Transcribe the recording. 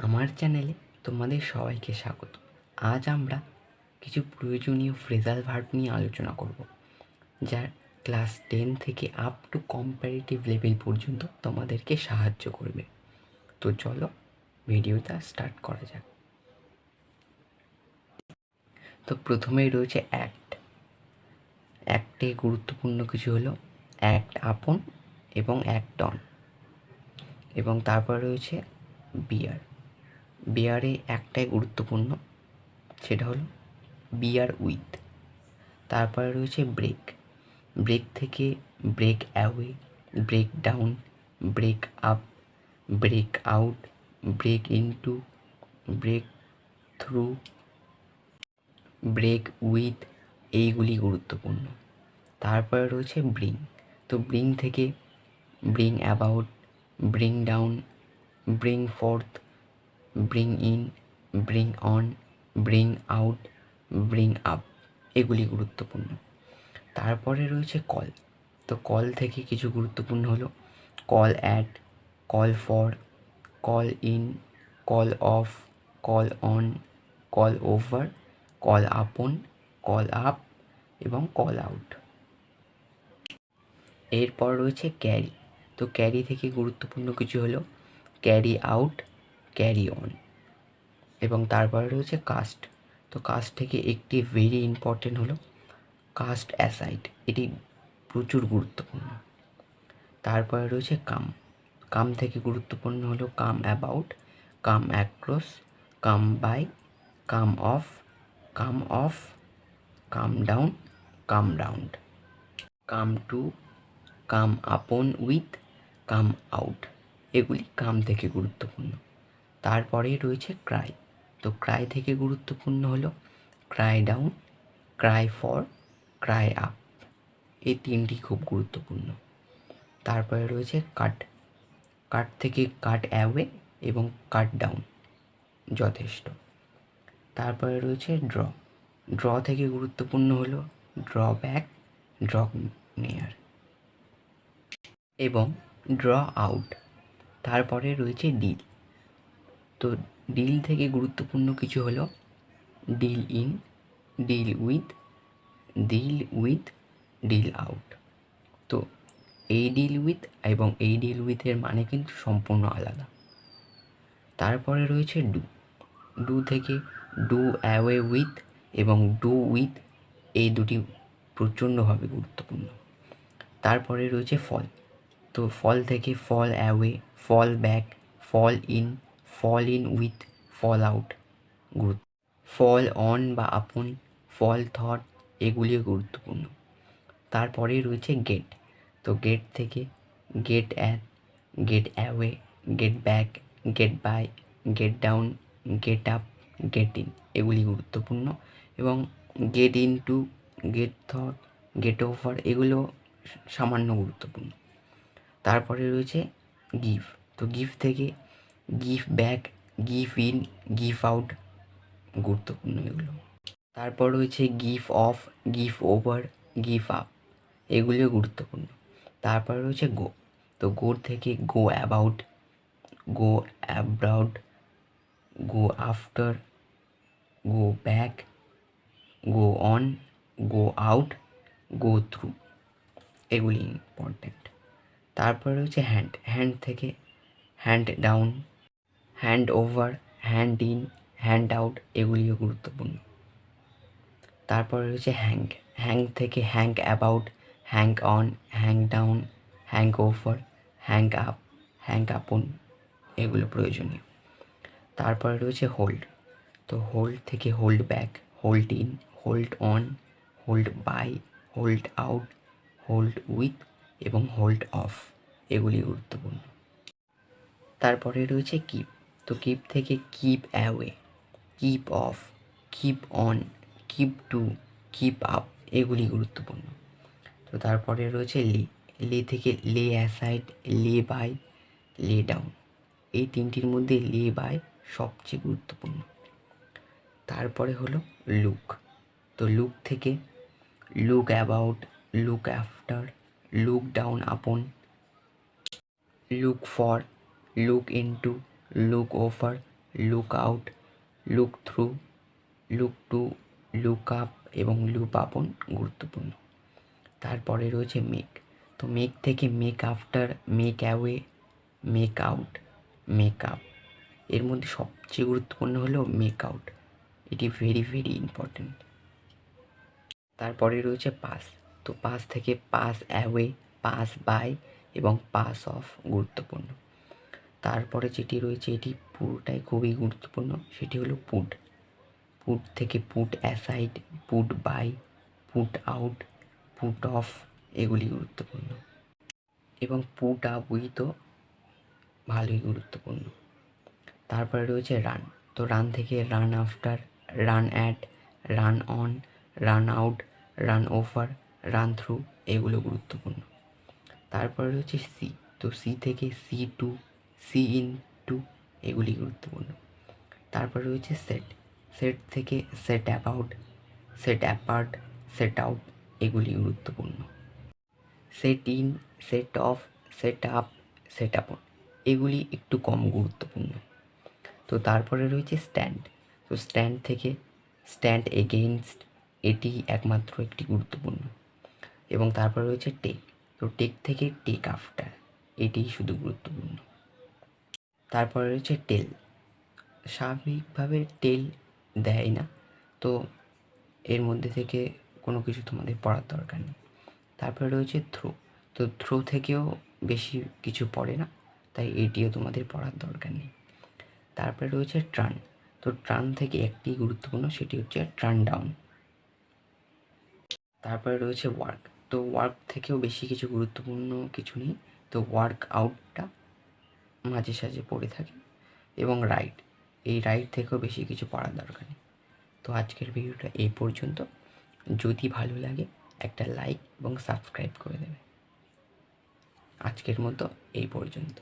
আমার চ্যানেলে তোমাদের সবাইকে স্বাগত। আজ আমরা কিছু প্রয়োজনীয় ফ্রেজাল ভার্ব নিয়ে আলোচনা করব, যা ক্লাস 10 থেকে আপ টু কম্পারেটিভ লেভেল পর্যন্ত তোমাদেরকে সাহায্য করবে। তো চলো ভিডিওটা স্টার্ট করা যাক। তো প্রথমেই রয়েছে অ্যাক্ট। অ্যাক্টে গুরুত্বপূর্ণ কিছু হলো অ্যাক্ট আপন এবং অ্যাক্ট অন। এবং তারপর রয়েছে বিয়ার। বিয়ারে একটাই গুরুত্বপূর্ণ, সেটা হলো বিয়ার উইথ। তারপরে রয়েছে ব্রেক। ব্রেক থেকে break away, break down, break up, break out, break into, break through, break with, এইগুলি গুরুত্বপূর্ণ। তারপরে রয়েছে ব্রিং। তো ব্রিং থেকে bring about, bring down, bring forth, bring in, bring on, bring out, bring up, এগুলি গুরুত্বপূর্ণ। তারপরে রয়েছে কল। তো কল থেকে কিছু গুরুত্বপূর্ণ হলো call at, call for, call in, call of, call on, call over, call আপন, কল আপ এবং কল আউট। এরপর রয়েছে ক্যারি। তো ক্যারি থেকে গুরুত্বপূর্ণ কিছু হলো ক্যারি আউট, ক্যারি অন। এবং তারপরে রয়েছে কাস্ট। তো কাস্ট থেকে একটি ভেরি ইম্পর্টেন্ট হলো কাস্ট অ্যাসাইড, এটি প্রচুর গুরুত্বপূর্ণ। তারপরে রয়েছে কাম। কাম থেকে গুরুত্বপূর্ণ হলো come about, come across, come by, come off, come off, come down, come round, come to, come upon with, come out, এগুলি কাম থেকে গুরুত্বপূর্ণ। তারপরে রয়েছে ক্রাই। তো ক্রাই থেকে গুরুত্বপূর্ণ হলো Cry down, Cry for, Cry up, এই তিনটি খুব গুরুত্বপূর্ণ। তারপরে রয়েছে কাট। কাট থেকে কাট অ্যাওয়ে এবং কাট ডাউন যথেষ্ট। তারপরে রয়েছে ড্র। ড্র থেকে গুরুত্বপূর্ণ হলো ড্র ব্যাক, ড্র নেয়ার এবং ড্র আউট। তারপরে রয়েছে ডিল। তো ডিল থেকে গুরুত্বপূর্ণ কিছু হলো deal in, deal with, deal with, deal out. তো এই ডিল উইথ এবং এই ডিল উইথের মানে কিন্তু সম্পূর্ণ আলাদা। তারপরে রয়েছে ডু। ডু থেকে ডু অ্যাওয়ে উইথ এবং ডু উইথ, এই দুটি প্রচণ্ডভাবে গুরুত্বপূর্ণ। তারপরে রয়েছে ফল। তো ফল থেকে fall away, fall back, fall in with, fall out গুরুত্ব। ফল অন বা আপন, ফল থট, এগুলিও গুরুত্বপূর্ণ। তারপরে রয়েছে গেট। তো গেট থেকে get at, get away, get back, get by, get down, get up, get in, এগুলি গুরুত্বপূর্ণ। এবং get into, get through, get over, এগুলো সামান্য গুরুত্বপূর্ণ। তারপরে রয়েছে গিভ। তো গিভ থেকে give back, give in, give out, গুরুত্বপূর্ণ এগুলো। তারপর রয়েছে give off, give over, give up, এগুলিও গুরুত্বপূর্ণ। তারপর রয়েছে গো। তো গোর থেকে go about, go abroad, go after, go back, go on, go out, go through, এগুলি ইম্পর্ট্যান্ট। তারপর রয়েছে হ্যান্ড। হ্যান্ড থেকে hand down, hand over, hand in, hand out, এগুলিও গুরুত্বপূর্ণ। তারপরে রয়েছে হ্যাং। হ্যাং থেকে hang about, hang on, hang down, hang over, hang up, hang upon, এগুলো প্রয়োজনীয়। তারপরে রয়েছে হোল্ড। তো হোল্ড থেকে hold back, hold in, hold on, hold by, hold out, hold with এবং হোল্ড অফ, এগুলি গুরুত্বপূর্ণ। তারপরে রয়েছে কিপ। তো কিপ থেকে keep away, keep of, keep on, keep two, keep up, এগুলি গুরুত্বপূর্ণ। তো তারপরে রয়েছে লে। লে থেকে লে অ্যাসাইড, লে বাই, লে ডাউন, এই তিনটির মধ্যে লে বাই সবচেয়ে গুরুত্বপূর্ণ। তারপরে হলো লুক। তো লুক থেকে look about, look after, look down upon, look for, look into, look over, look out, look through, look to, look up এবং লুক আপন গুরুত্বপূর্ণ। তারপরে রয়েছে মেক। তো মেক থেকে make after, make away, make out, make up. এর মধ্যে সবচেয়ে গুরুত্বপূর্ণ হলো মেক আউট, এটি ভেরি ভেরি ইম্পর্ট্যান্ট। তারপরে রয়েছে পাস। তো পাস থেকে পাস অ্যাওয়ে, পাস বাই এবং পাস অফ গুরুত্বপূর্ণ। তারপরে যেটি রয়েছে এটি পুরোটাই খুবই গুরুত্বপূর্ণ, সেটি হলো পুট। পুট থেকে put aside, put by, put out, put off, এগুলি গুরুত্বপূর্ণ। এবং পুট আপ উইথও ভালোই গুরুত্বপূর্ণ। তারপরে রয়েছে রান। তো রান থেকে run after, run at, run on, run out, run over, run through, এগুলো গুরুত্বপূর্ণ। তারপরে রয়েছে সি। তো সি থেকে see to, see into, এগুলি গুরুত্বপূর্ণ। তারপরে রয়েছে সেট। সেট থেকে set about, set apart, set out, এগুলি গুরুত্বপূর্ণ। Set in, set off, set up, set upon, এগুলি একটু কম গুরুত্বপূর্ণ। তো তারপরে রয়েছে স্ট্যান্ড। তো স্ট্যান্ড থেকে স্ট্যান্ড এগেইনস্ট, এটি একমাত্র একটি গুরুত্বপূর্ণ। এবং তারপরে রয়েছে টেক। তো টেক থেকে টেক আফটার, এটিই শুধু গুরুত্বপূর্ণ। তারপরে রয়েছে টেল। স্বাভাবিকভাবে টেল দেয় না, তো এর মধ্যে থেকে কোনো কিছু তোমাদের পড়ার দরকার নেই। তারপরে রয়েছে থ্রো। তো থ্রো থেকেও বেশি কিছু পড়ে না, তাই এটিও তোমাদের পড়ার দরকার নেই। তারপরে রয়েছে ট্রান। তো ট্রান থেকে একটি গুরুত্বপূর্ণ, সেটি হচ্ছে ট্রান ডাউন। তারপরে রয়েছে ওয়ার্ক। তো ওয়ার্ক থেকেও বেশি কিছু গুরুত্বপূর্ণ কিছু নেই, তো ওয়ার্ক আউটটা মাঝে সাঝে পড়ে থাকে। এবং রাইট, এই রাইট থেকেও বেশি কিছু পড়ার দরকার নেই। তো আজকের ভিডিওটা এই পর্যন্ত। যদি ভালো লাগে একটা লাইক এবং সাবস্ক্রাইব করে দেবে। আজকের মতো এই পর্যন্ত।